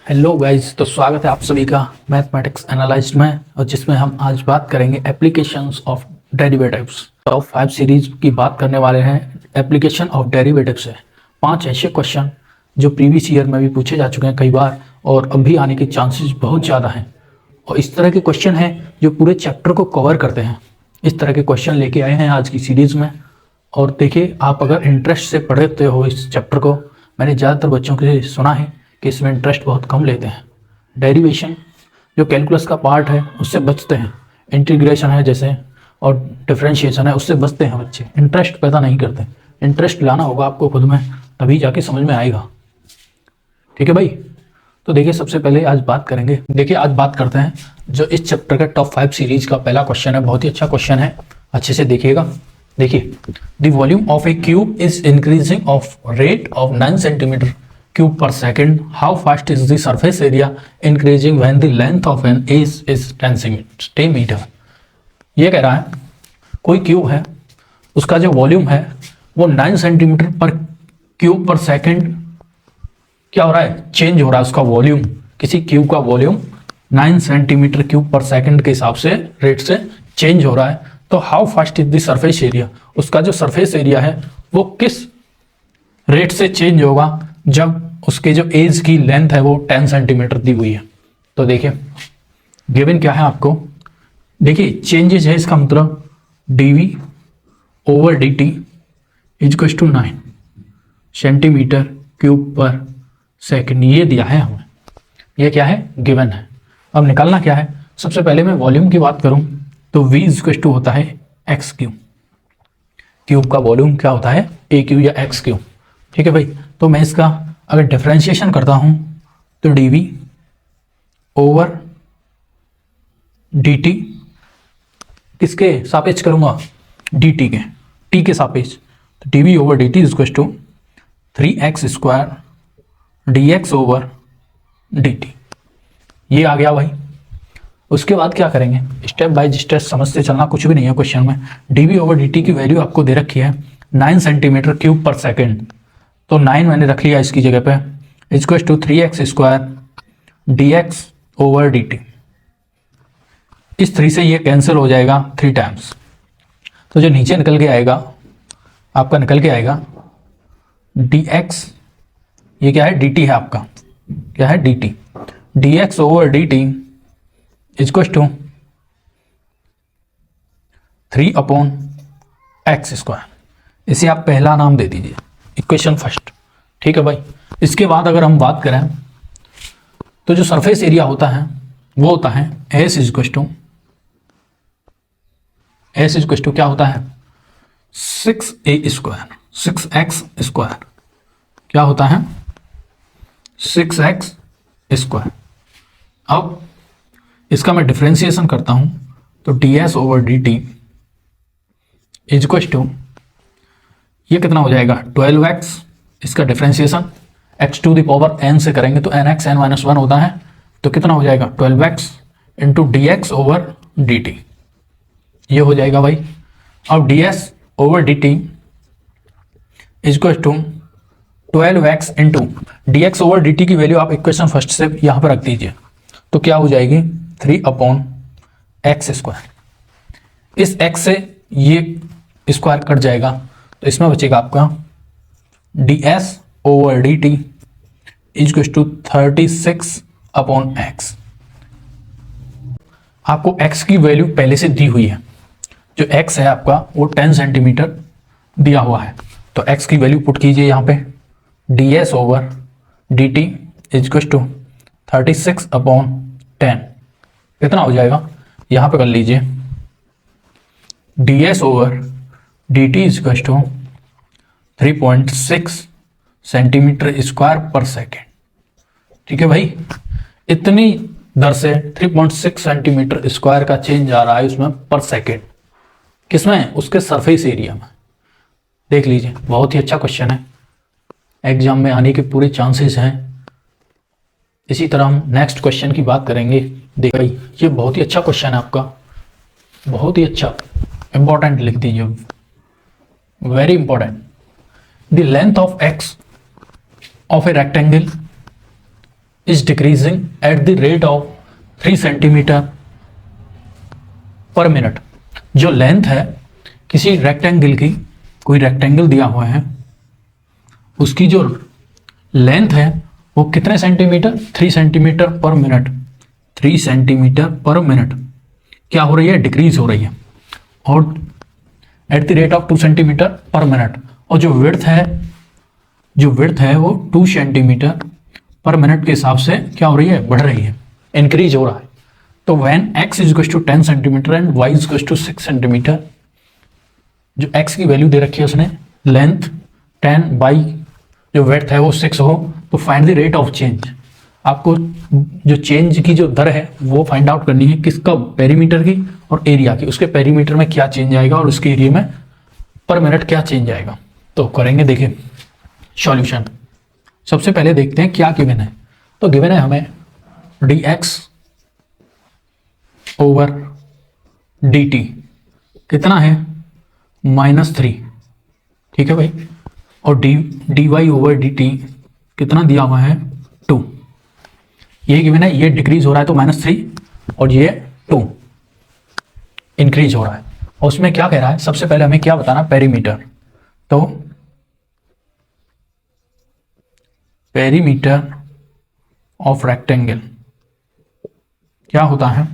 Hello guys, तो स्वागत है आप सभी का मैथमेटिक्स एनालाइज्ड में, और जिसमें हम आज बात करेंगे applications of derivatives. Top 5 series की बात करने वाले हैं एप्लीकेशन ऑफ डेरिवेटिव से। 5 ऐसे क्वेश्चन जो प्रीवियस ईयर में भी पूछे जा चुके हैं कई बार, और अभी आने के चांसेस बहुत ज़्यादा हैं। और इस तरह के क्वेश्चन हैं जो पूरे चैप्टर को कवर करते हैं। इस तरह के क्वेश्चन लेके आए हैं आज की सीरीज़ में। और देखिए, आप अगर इंटरेस्ट से पढ़ते हो इस चैप्टर को, मैंने ज़्यादातर बच्चों के सुना है कि इसमें इंटरेस्ट बहुत कम लेते हैं। डेरिवेशन जो कैलकुलस का पार्ट है उससे बचते हैं, इंटीग्रेशन है जैसे और डिफरेंशिएशन है उससे बचते हैं बच्चे, इंटरेस्ट पैदा नहीं करते। इंटरेस्ट लाना होगा आपको खुद में, तभी जाके समझ में आएगा। ठीक है भाई, तो देखिए सबसे पहले आज बात करेंगे, देखिए आज बात करते हैं जो इस चैप्टर का टॉप 5 सीरीज का पहला क्वेश्चन है। बहुत ही अच्छा क्वेश्चन है, अच्छे से देखिएगा। देखिए, the volume of a cube is increasing of rate of 9 centimetre cube per second. How fast is the surface area increasing when the length of an edge is 10 metre. ये कह रहा है कोई क्यूब है, उसका जो वॉल्यूम है वो 9 सेंटीमीटर पर क्यूब पर सेकेंड क्या हो रहा है, चेंज हो रहा है। उसका वॉल्यूम, किसी क्यूब का volume 9 centimetre cube per second के हिसाब से रेट से चेंज हो रहा है। तो how fast is the surface area, उसका जो सरफेस एरिया है वो किस रेट से चेंज होगा जब उसके जो एज की लेंथ है वो 10 सेंटीमीटर दी हुई है। तो देखिए गिवन क्या है आपको, देखिए चेंजेस है, इसका मतलब dv over dt is to 9 centimetre cube per second, ये दिया है हमें। ये क्या है, गिवन है। अब निकालना क्या है, सबसे पहले मैं वॉल्यूम की बात करूं तो v इज टू होता है एक्स क्यूब। क्यूब का वॉल्यूम क्या होता है, ए क्यूब या एक्स क्यूब। ठीक है भाई, तो मैं इसका अगर डिफरेंशिएशन करता हूं तो dv ओवर dt, किसके सापेक्ष करूंगा, dt के, t के सापेक्ष। तो dv over dt is to 3x square dx over dt, ये आ गया भाई। उसके बाद क्या करेंगे, स्टेप बाय स्टेप समझते चलना, कुछ भी नहीं है क्वेश्चन में। dv ओवर dt की वैल्यू आपको दे रखी है 9 सेंटीमीटर क्यूब पर सेकेंड, तो 9 मैंने रख लिया इसकी जगह पे, equal to 3x square dx over dt। इस 3 से ये कैंसिल हो जाएगा 3 टाइम्स, तो जो नीचे निकल के आएगा आपका, निकल के आएगा dx, ये क्या है, dt है आपका, क्या है, dt, dx over dt equal to 3/x square. इसे आप पहला नाम दे दीजिए, इक्वेशन फर्स्ट। ठीक है भाई, इसके बाद अगर हम बात करें तो जो सरफेस एरिया होता है वो होता है s इक्वल टू क्या होता है, 6a स्क्वायर, 6x स्क्वायर, क्या होता है, 6x स्क्वायर। अब इसका मैं डिफरेंशिएशन करता हूं तो ds over dt equal to, ये कितना हो जाएगा, 12x, इसका differentiation x to the power n से करेंगे तो nx n माइनस 1 होता है, तो कितना हो जाएगा 12x into dx over dt, ये हो जाएगा भाई। अब ds over dt equal to 12x into dx over dt की वैल्यू आप इक्वेशन फर्स्ट से यहाँ पर रख दीजिए, तो क्या हो जाएगी 3/x स्क्वायर। इस x से ये स्क्वायर कट जाएगा, तो इसमें बचेगा आपका ds over dt equal to 36/x। आपको x की वैल्यू पहले से दी हुई है, जो x है आपका वो 10 सेंटीमीटर दिया हुआ है, तो x की वैल्यू पुट कीजिए यहाँ पे, ds over dt equal to 36/10, कितना हो जाएगा, यहाँ पे कर लीजिए ds over dt equal to 3.6 centimetre square per second. ठीक है भाई, इतनी दर से 3.6 सेंटीमीटर स्क्वायर का चेंज आ रहा है उसमें पर सेकेंड, किसमें, उसके सरफेस एरिया में। देख लीजिए, बहुत ही अच्छा क्वेश्चन है, एग्जाम में आने के पूरे चांसेस हैं। इसी तरह हम नेक्स्ट क्वेश्चन की बात करेंगे। देखिए भाई, ये बहुत ही अच्छा क्वेश्चन है आपका, बहुत ही अच्छा, इंपॉर्टेंट लिख दीजिए, very important. The length of x of a rectangle is decreasing at the rate of 3 centimetre पर मिनट। जो लेंथ है किसी रेक्टेंगल की, कोई रेक्टेंगल दिया हुआ है, उसकी जो लेंथ है वो कितने सेंटीमीटर, 3 सेंटीमीटर पर मिनट, 3 सेंटीमीटर पर मिनट क्या हो रही है, डिक्रीज हो रही है, और at the rate of 2 centimetre पर मिनट। और जो विड्थ है वो 2 सेंटीमीटर पर मिनट के हिसाब से क्या हो रही है, बढ़ रही है, इंक्रीज हो रहा है। तो when x is equal to 10 centimetre and y is equal to 6 centimetre, जो x की वैल्यू दे रखी है उसने, लेंथ 10 बाई जो विड्थ है वो 6 हो, तो find the rate of change. आपको जो चेंज की जो दर है वो फाइंड आउट करनी है, किसका, पेरीमीटर की और एरिया की। उसके पेरीमीटर में क्या चेंज आएगा और उसके एरिया में पर मिनट क्या चेंज आएगा। तो करेंगे, देखिए सॉल्यूशन। सबसे पहले देखते हैं क्या गिवन है। तो गिवन है हमें dx ओवर dt कितना है, -3, ठीक है भाई, और dy ओवर dt कितना दिया हुआ है, 2। ये गिवन है, ये डिक्रीज हो रहा है तो -3 और ये 2 इंक्रीज हो रहा है। और उसमें क्या कह रहा है, सबसे पहले हमें क्या बताना, पेरीमीटर। तो पेरीमीटर ऑफ रेक्टेंगल क्या होता है,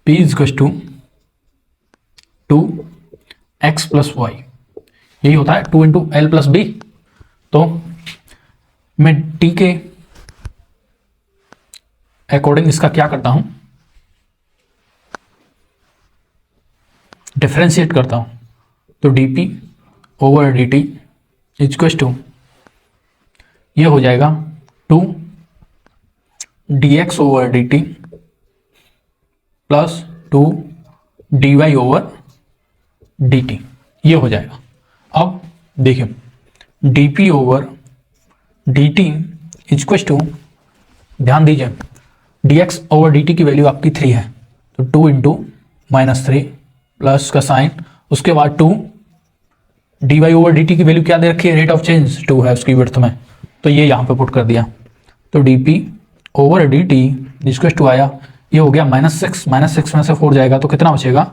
P is equal to 2x plus y, यही होता है 2 इंटू एल प्लस बी। तो मैं t के अकॉर्डिंग इसका क्या करता हूं, डिफरेंशिएट करता हूं। तो dp over dt equal to ये हो जाएगा 2 dx over dt plus 2 dy over dt, ये हो जाएगा। अब देखिए dp over dt equal to, ध्यान दीजिए dx ओवर dt की वैल्यू आपकी 3 है, तो 2 इंटू -3 प्लस का साइन, उसके बाद 2 dy ओवर dt की वैल्यू क्या दे रखी है, रेट ऑफ चेंज 2 है उसकी विड्थ में, तो ये यहाँ पे पुट कर दिया। तो dp over dt equal to आया, ये हो गया -6, -6 में से 4 जाएगा तो कितना बचेगा,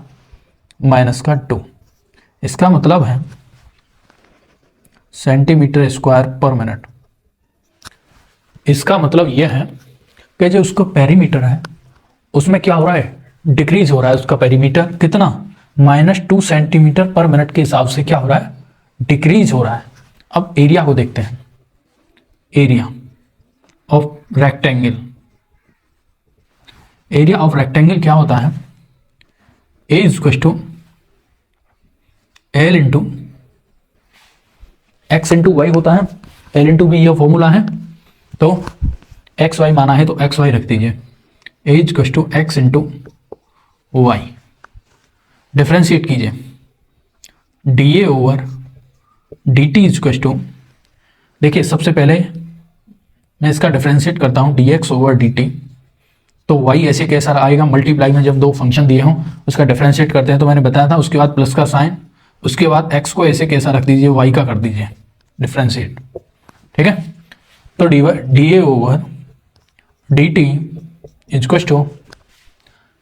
-2। इसका मतलब है सेंटीमीटर स्क्वायर पर मिनट। इसका मतलब यह है कि जो उसका पेरीमीटर है उसमें क्या हो रहा है, डिक्रीज हो रहा है उसका पेरीमीटर, कितना, -2 सेंटीमीटर पर मिनट के हिसाब से क्या हो रहा है, डिक्रीज हो रहा है। अब एरिया को देखते हैं, area of rectangle. Area of rectangle क्या होता है, A is equal to L into X into Y होता है, एल इंटू बी यह फॉर्मूला है। तो एक्स वाई माना है तो एक्स वाई रख दीजिए, A is equal to X into Y, differentiate कीजिए, D A over D T is equal to, देखिए सबसे पहले मैं इसका डिफ्रेंशिएट करता हूं, D x over D T, तो y ऐसे कैसा आएगा, मल्टीप्लाई में जब दो फंक्शन दिए हों उसका डिफरेंशिएट करते हैं, तो मैंने बताया था, उसके बाद प्लस का साइन, उसके बाद x को ऐसे कैसा रख दीजिए, y का कर दीजिए डिफरेंशिएट, ठीक है। तो d A over D t equal to,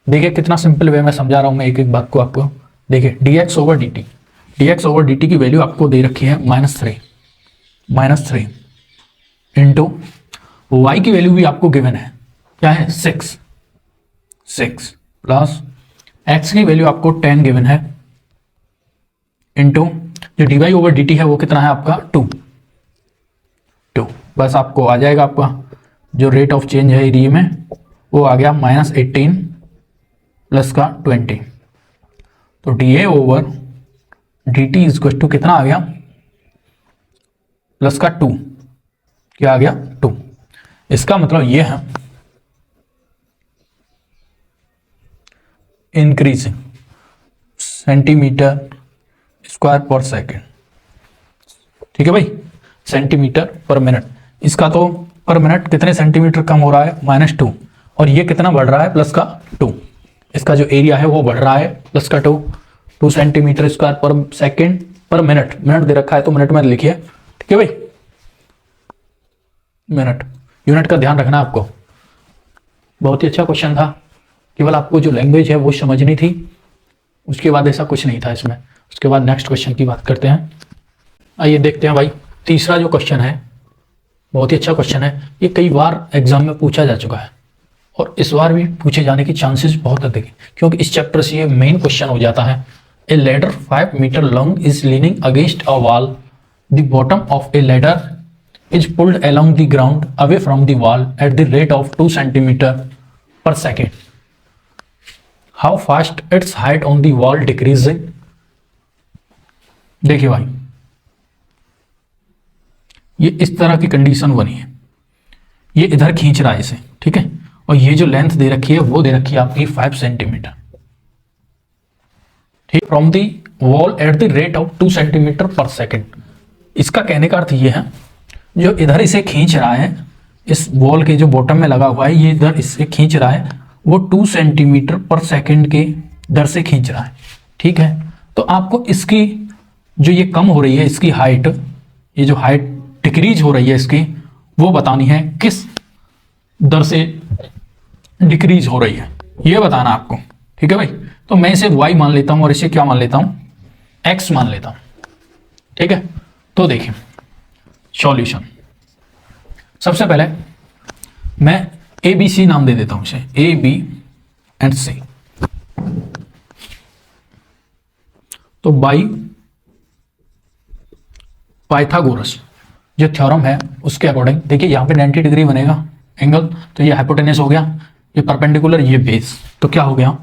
देखिए कितना सिंपल वे में समझा रहा हूँ मैं एक एक बात को आपको। देखिए D x over D t की वैल्यू आपको दे रखी है -3 इंटू वाई की वैल्यू भी आपको गिवन है, क्या है, 6 प्लस एक्स की वैल्यू आपको 10 गिवन है, इंटू जो d y over D t है वो कितना है आपका 2। बस आपको आ जाएगा, आपका जो रेट ऑफ चेंज है एरिया में वो आ गया -18 प्लस का 20। तो d A over D t equal to कितना आ गया, प्लस का 2, क्या आ गया 2। इसका मतलब ये है increasing centimetre square per second, ठीक है भाई, सेंटीमीटर पर मिनट। इसका तो पर मिनट कितने सेंटीमीटर कम हो रहा है, -2, और ये कितना बढ़ रहा है, प्लस का 2। इसका जो एरिया है वो बढ़ रहा है, प्लस का 2 सेंटीमीटर स्क्वायर पर सेकेंड पर मिनट दे रखा है तो मिनट में लिखिए, ठीक है भाई। मिनट। यूनिट का ध्यान रखना आपको। बहुत ही अच्छा क्वेश्चन था, केवल आपको जो लैंग्वेज है वो समझनी थी, उसके बाद ऐसा कुछ नहीं था इसमें। उसके बाद नेक्स्ट क्वेश्चन की बात करते हैं। आइए देखते हैं भाई, तीसरा जो क्वेश्चन है बहुत ही अच्छा क्वेश्चन है। ये कई बार एग्जाम में पूछा जा चुका है और इस बार भी पूछे जाने की चांसेस बहुत अधिक है, क्योंकि इस चैप्टर से ये मेन क्वेश्चन हो जाता है। A ladder 5 metre long is leaning against a wall, the bottom of a ladder is pulled along the ground away from the wall at the rate of 2 centimeter per second. How fast its height on the wall decreasing? देखिए भाई, ये इस तरह की condition बनी है, ये इधर खींच रहा है इसे, ठीक है, और ये जो लेंथ दे रखी है वो दे रखी है आपकी 5 सेंटीमीटर, ठीक, from the wall at the rate of 2 centimetre पर सेकेंड। इसका कहने का अर्थ ये है, जो इधर इसे खींच रहा है, इस वॉल के जो बॉटम में लगा हुआ है, ये इधर इससे खींच रहा है, वो 2 सेंटीमीटर पर सेकेंड के दर से खींच रहा है, ठीक है। तो आपको इसकी जो ये कम हो रही है, इसकी हाइट, ये जो हाइट डिक्रीज हो रही है इसकी, वो बतानी है किस दर से डिक्रीज हो रही है, ये बताना आपको, ठीक है भाई। तो मैं इसे y मान लेता हूं और इसे क्या मान लेता हूं, x मान लेता हूं, ठीक है। तो देखिए सॉल्यूशन, सबसे पहले मैं ए बी सी नाम दे देता हूं इसे, ए बी एंड सी। तो बाई पाइथागोरस जो थ्योरम है उसके अकॉर्डिंग, देखिए यहां पे 90 डिग्री बनेगा एंगल, तो ये हाइपोटेनस हो गया, ये परपेंडिकुलर, ये बेस, तो क्या हो गया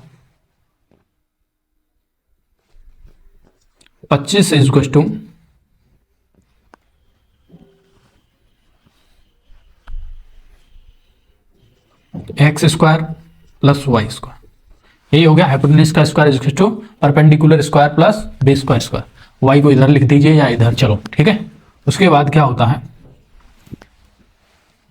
25 is equal to x square plus y square, यही हो गया हाइपोटेनस का square is equal to perpendicular square plus base का स्क्वायर। वाई को इधर लिख दीजिए या इधर, चलो ठीक है। उसके बाद क्या होता है,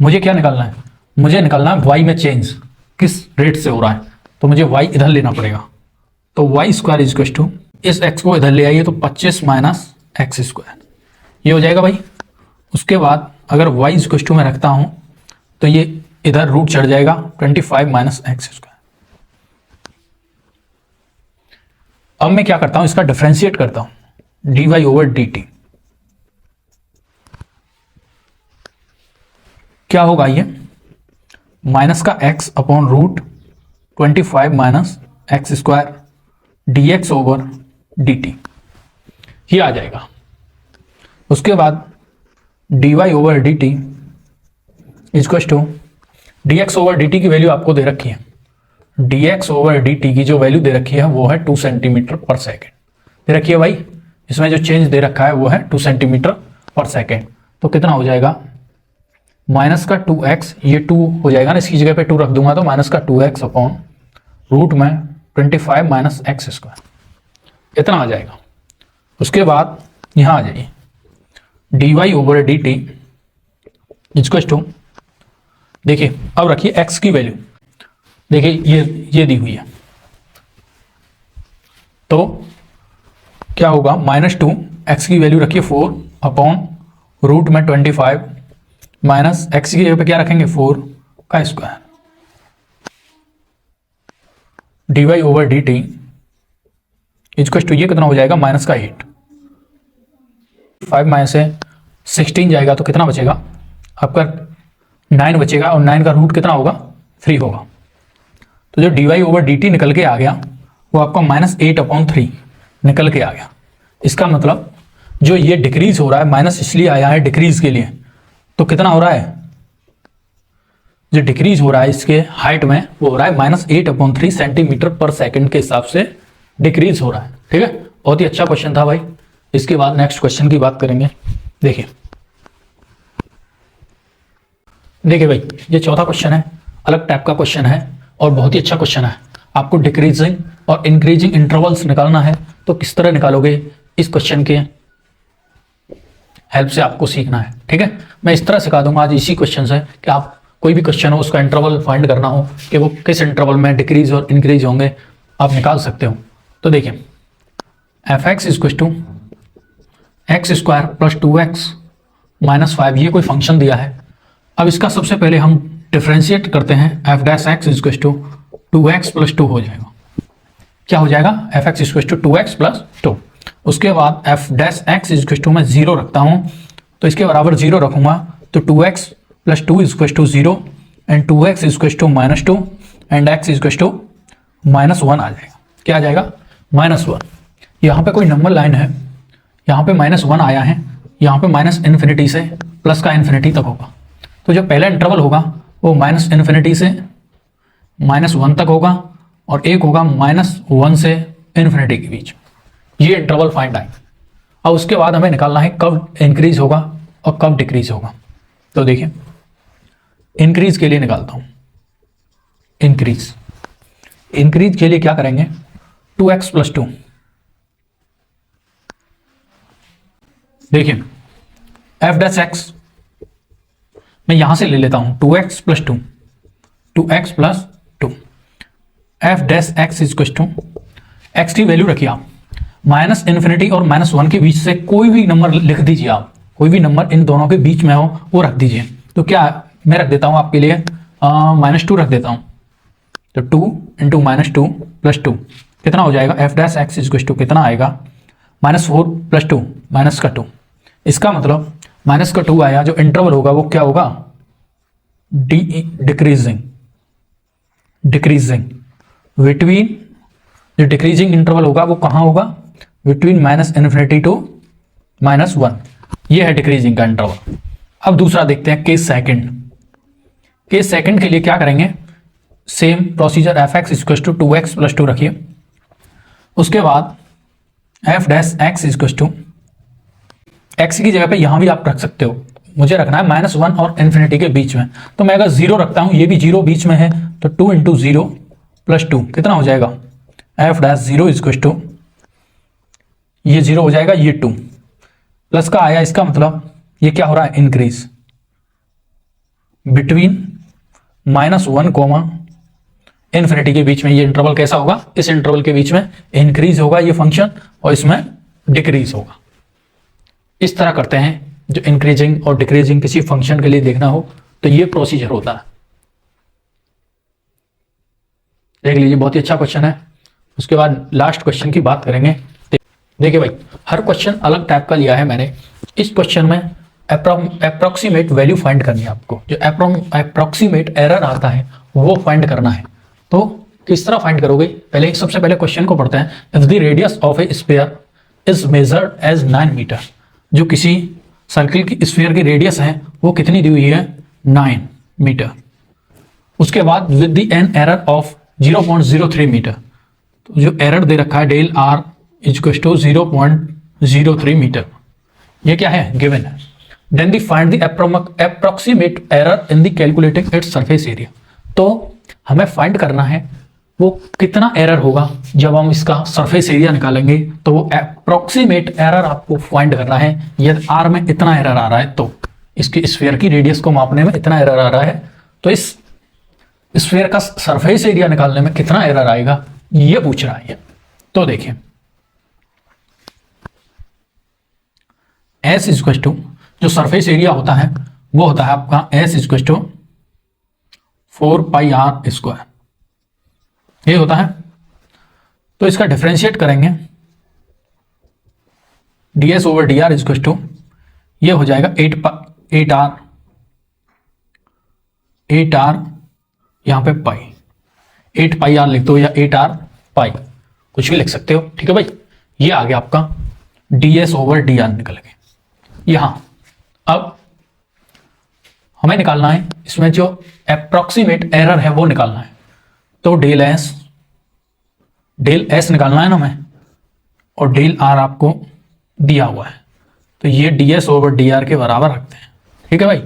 मुझे क्या निकालना है, मुझे निकालना है वाई में चेंज किस रेट से हो रहा है, तो मुझे वाई इधर लेना पड़ेगा। तो y square is equal to, इस एक्स को इधर ले आइए तो 25 माइनस एक्स स्क्वायर, ये हो जाएगा भाई। उसके बाद अगर वाई इज इक्वल टू में रखता हूं तो ये इधर रूट चढ़ जाएगा 25 माइनस एक्स स्क्वायर। अब मैं क्या करता हूं, इसका डिफरेंशिएट करता हूं, d y over D t. क्या होगा ये, माइनस का x upon root 25 minus x square d x over D t, ये आ जाएगा। उसके बाद d y over D t is equal to, d x over D t की वैल्यू आपको दे रखी है, d x over D t की जो वैल्यू दे रखी है वो है 2 सेंटीमीटर पर सेकेंड दे रखी है भाई। इसमें जो चेंज दे रखा है वो है 2 सेंटीमीटर पर सेकेंड। तो कितना हो जाएगा, माइनस का 2x, ये 2 हो जाएगा ना, इसकी जगह पे 2 रख दूंगा तो माइनस का 2x अपॉन रूट में 25 माइनस एक्स स्क्वायर, इतना आ जाएगा। उसके बाद यहां आ जाइए, d y over D t is equal to, देखिए अब रखिए x की वैल्यू, देखिए ये दी हुई है, तो क्या होगा -2, x की वैल्यू रखिए 4 अपॉन रूट में 25 माइनस एक्स की जगह पे क्या रखेंगे 4 का square, d y over D t is equal to, ये कितना हो जाएगा माइनस का 8, 5 माइनस से 16 जाएगा तो कितना बचेगा आपका 9 बचेगा, और 9 का रूट कितना होगा 3 होगा। तो जो d y over D t निकल के आ गया वो आपका -8 अपॉन 3 निकल के आ गया। इसका मतलब जो ये डिक्रीज हो रहा है, माइनस इसलिए आया है डिक्रीज के लिए, तो कितना हो रहा है, जो डिक्रीज हो रहा है इसके हाइट में वो हो रहा है -8 अपॉन 3 सेंटीमीटर पर सेकंड के हिसाब से डिक्रीज हो रहा है, ठीक है। बहुत ही अच्छा क्वेश्चन था भाई। इसके बाद नेक्स्ट क्वेश्चन की बात करेंगे। देखिए भाई, ये चौथा क्वेश्चन है, अलग टाइप का क्वेश्चन है और बहुत ही अच्छा क्वेश्चन है। आपको डिक्रीजिंग और इंक्रीजिंग इंटरवल्स निकालना है, तो किस तरह निकालोगे इस क्वेश्चन के हेल्प से आपको सीखना है, ठीक है। मैं इस तरह सिखा दूंगा आज इसी क्वेश्चन से कि आप कोई भी क्वेश्चन हो उसका इंटरवल फाइंड करना हो कि वो किस इंटरवल में डिक्रीज और इंक्रीज होंगे, आप निकाल सकते हो। तो देखिए f x is to x square plus 2x minus 5, ये कोई फंक्शन दिया है, अब इसका सबसे पहले हम डिफ्रेंशिएट करते हैं। F dash x is equal to 2x plus 2 हो जाएगा। क्या हो जाएगा? F x is equal to 2x plus 2। उसके बाद f dash x is equal to मैं 0 रखता हूं, तो इसके बराबर 0 रखूंगा, तो 2x plus 2 is equal to 0 and 2x is equal to -2 and x is equal to -1 आ जाएगा। क्या आ जाएगा? -1। यहाँ पे कोई नंबर लाइन है, यहाँ पे -1 आया है, यहाँ पे -∞ से प्लस का ∞ तक होगा। तो जो पहला इंटरवल होगा वो -∞ से -1 तक होगा और एक होगा -1 से ∞ के बीच। ये इंटरवल फाइंड आएंगे। अब उसके बाद हमें निकालना है कब इंक्रीज होगा और कब डिक्रीज होगा। तो देखिए, इंक्रीज के लिए निकालता हूं। इंक्रीज के लिए क्या करेंगे? 2x plus 2। देखिए, एफ डैश एक्स मैं यहां से ले लेता हूं 2x plus 2, 2x plus 2। F dash x is equal to, x की वैल्यू रखिए आप -∞ और -1 के बीच से कोई भी नंबर लिख दीजिए आप, कोई भी नंबर इन दोनों के बीच में हो वो रख दीजिए। तो क्या मैं रख देता हूं आपके लिए -2 रख देता हूं, तो 2 इंटू -2 प्लस 2 कितना हो जाएगा? F dash x is equal to कितना आएगा? -4 प्लस 2 माइनस का 2। इसका मतलब माइनस का 2 आया, जो इंटरवल होगा वो क्या होगा? डिक्रीजिंग बिटवीन, जो डिक्रीजिंग इंटरवल होगा वो कहाँ होगा? Between -∞ to -1। ये है डिक्रीजिंग का इंटरवल। अब दूसरा देखते हैं केस सेकंड। केस सेकंड के लिए क्या करेंगे? Same procedure, f x equal to 2x plus 2 रखिए। उसके बाद f dash x equal to, x की जगह पे यहां भी आप रख सकते हो, मुझे रखना है -1 और ∞ के बीच में। तो मैं अगर 0 रखता हूं, ये भी 0 बीच में है, तो 2 इंटू 0 प्लस 2 कितना हो जाएगा? एफ डैश 0 इक्वल टू, ये 0 हो जाएगा, ये 2 प्लस का आया, इसका मतलब ये क्या हो रहा है? इंक्रीज बिटवीन -1 कोमा ∞ के बीच में। ये इंटरवल कैसा होगा? इस इंटरवल के बीच में इंक्रीज होगा ये फंक्शन और इसमें डिक्रीज होगा। इस तरह करते हैं। जो इंक्रीजिंग और डिक्रीजिंग किसी फंक्शन के लिए देखना हो तो ये प्रोसीजर होता है। देख लीजिए, बहुत ही अच्छा क्वेश्चन है। उसके बाद लास्ट क्वेश्चन की बात करेंगे। देखिए भाई, हर क्वेश्चन अलग टाइप का लिया है मैंने। इस क्वेश्चन में अप्रोक्सीमेट वैल्यू फाइंड करनी है आपको। जो अप्रोक्सीमेट एरर आता है वो फाइंड करना है। तो किस तरह फाइंड करोगे? पहले सबसे पहले क्वेश्चन को पढ़ते हैं। If the radius of a sphere is measured as 9 metre, जो किसी सर्किल की स्फीयर की रेडियस है वो कितनी दी हुई है? 9 मीटर। उसके बाद with the an error of 0.03 metre, तो जो एरर दे रखा है del R equal to 0.03 metre, ये क्या है? गिवन है। Then the find the approximate error in the calculating its surface area. तो हमें फाइंड करना है वो कितना एरर होगा जब हम इसका सरफेस एरिया निकालेंगे। तो वो अप्रोक्सीमेट एरर आपको फाइंड करना है। यदि आर में इतना एरर आ रहा है तो इसकी स्फीयर की रेडियस को मापने में इतना एरर आ रहा है, तो इस स्फीयर का सरफेस एरिया निकालने में कितना एरर आएगा, ये पूछ रहा है। तो देखिए, एस इक्वल टू, जो सरफेस एरिया होता है वो होता है आपका एस इक्वल टू 4πr², ये होता है। तो इसका डिफरेंशिएट करेंगे, ds over dr equal to, ये हो जाएगा 8r यहां पे पाई, 8πr लिख दो या 8r पाई, कुछ भी लिख सकते हो, ठीक है भाई। ये आ गया आपका ds ओवर dr निकल गए यहां। अब हमें निकालना है इसमें जो अप्रोक्सीमेट एरर है वो निकालना है। तो डेल एस निकालना है ना हमें, और डेल आर आपको दिया हुआ है, तो ये ds ओवर dr के बराबर रखते हैं, ठीक है भाई।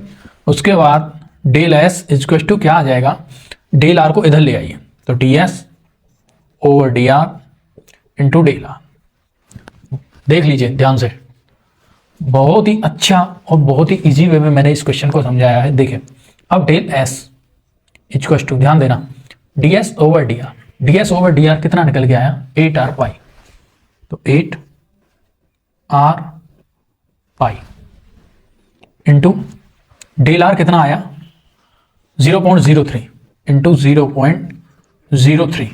उसके बाद डेल एस इक्वल टू क्या आ जाएगा? डेल आर को इधर ले आइए, तो ds over dr into del R. देख लीजिए ध्यान से, बहुत ही अच्छा और बहुत ही इजी वे में मैंने इस क्वेश्चन को समझाया है। देखिए, अब डेल एस इक्वल टू, ध्यान देना, ds ओवर dr कितना निकल के आया? 8r पाई, तो 8r pi into del are कितना आया? 0.03 इंटू 0.03,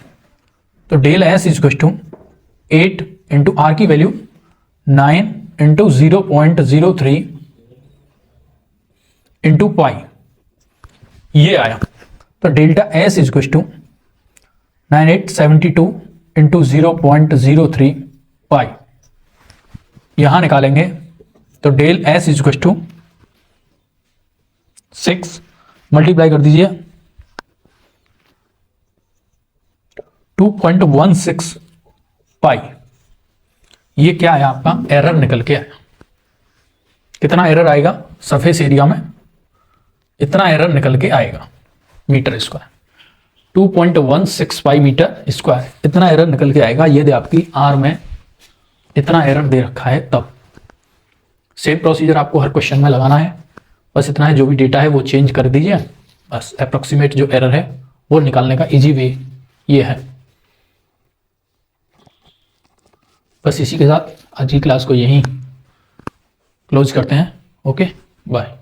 तो del S is to 8 into R की वैल्यू 9 इंटू 0.03 इंटू पाई, ये आया। तो delta S is to 9872 into 0.03 pi, यहां निकालेंगे तो del S is to 6 multiply कर दीजिए 2.16 पाई, ये क्या आया आपका एरर निकल के आया। कितना एरर आएगा सरफेस एरिया में, इतना एरर निकल के आएगा मीटर स्क्वायर, 2.165 मीटर स्क्वायर, इतना एरर निकल के आएगा। यदि आपकी आर में इतना एरर दे रखा है तब। सेम प्रोसीजर आपको हर क्वेश्चन में लगाना है, बस इतना है, जो भी डेटा है वो चेंज कर दीजिए, बस अप्रोक्सीमेट जो एरर है वो निकालने का इजी वे ये है। बस इसी के साथ आज की क्लास को यहीं क्लोज करते हैं। Okay, bye.